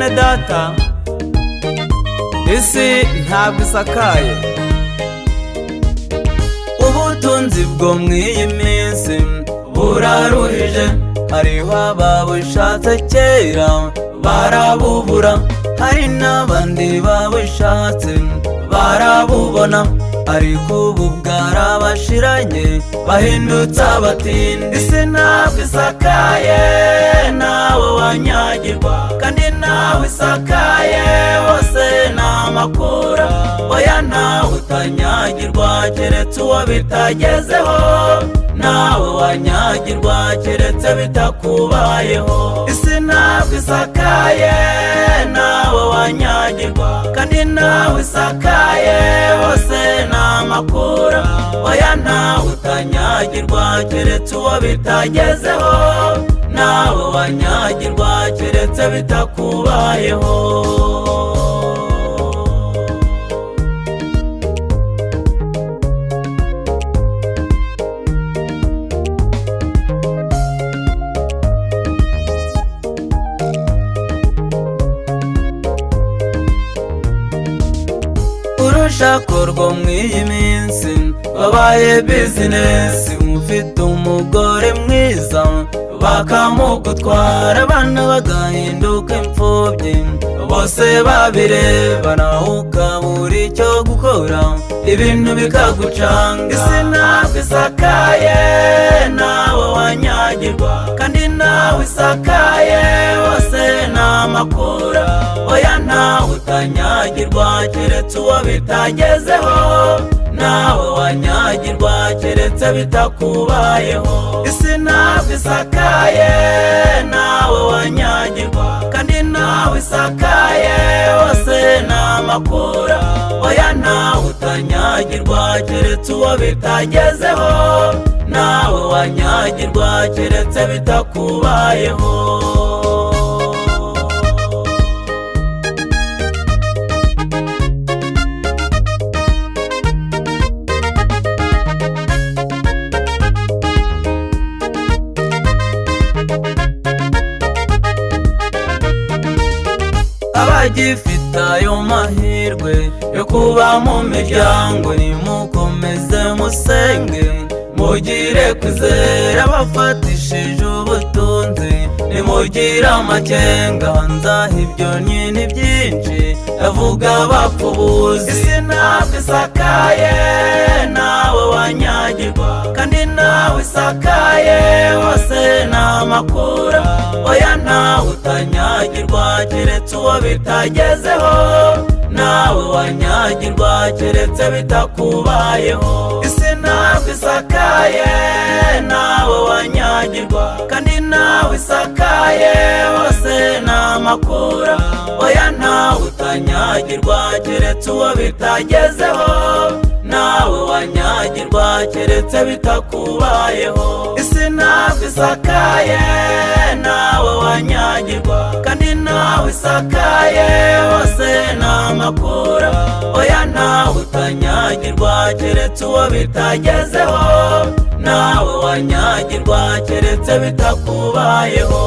bene data, isi ntabwo isakaye. Ubutunzi bwo mw'iyi minsi buraruhije, hariho ababushatse kera barabubura, hari n'abandi babushatse barabubona, ariko ubu bwarabashiranye bahindutse abatindi. Isi ntabwo isakaye nawe wanyagirwa, kandi nawe isakaye hose n'amakura. Oya nawe utanyagirwa keretse uwo bitagezeho, nawe wanyagirwa keretse bitakubayeho. Isi ntabwo isakaye nawe wanyagirwa, kandi nawe isakaye hose n'amakura. Oya nawe utanyagirwa keretse uwo bitagezeho, nawe wanyagirwa keretse bitakubayeho. Urushako rwo mw'iyi minsi babaye bizinesi, ufite umugore mwiza bakamugutwara, abana bagahinduka imfubyi, bose babirebana ukabura icyo gukora, ibintu bikagucanga. Isi ntabwo isakaye nawe wanyagirwa, kandi nawe isakaye hose n'amakura. Oya nawe utanyagirwa keretse uwo bitagezeho, nawe wanyagirwa keretse bitakubayeho. Isi ntabwo isakaye nawe wanyagirwa, kandi nawe isakaye hose n'amakura. Oya nawe utanyagirwa keretse uwo bitagezeho, nawe wanyagirwa keretse bitakubayeho. Abagifite ayo mahirwe yo kuba mu miryango, nimukomeze musenge mugire kwizera. Abafatishije ubutunzi nimugire amakenga, nzaho ibyo nyine byinshi yavuga bapfubuzi. Isi ntabwo isakaye nawe wanyagirwa, kandi nawe isakaye hose n'amakura. Oya nawe utanyagirwa keretse uwo bitagezeho, nawe wanyagirwa keretse bitakubayeho. Isi ntabwo isakaye nawe wanyagirwa, kandi nawe isakaye hose n'amakura. Oya nawe utanyagirwa keretse uwo bitagezeho, nawe wanyagirwa keretse bitakubayeho. Isi ntabwo isakaye nawe wanyagirwa, kandi nawe isakaye hose n'amakura. Oya nawe utanyagirwa keretse uwo bitagezeho, nawe wanyagirwa keretse bitakubayeho.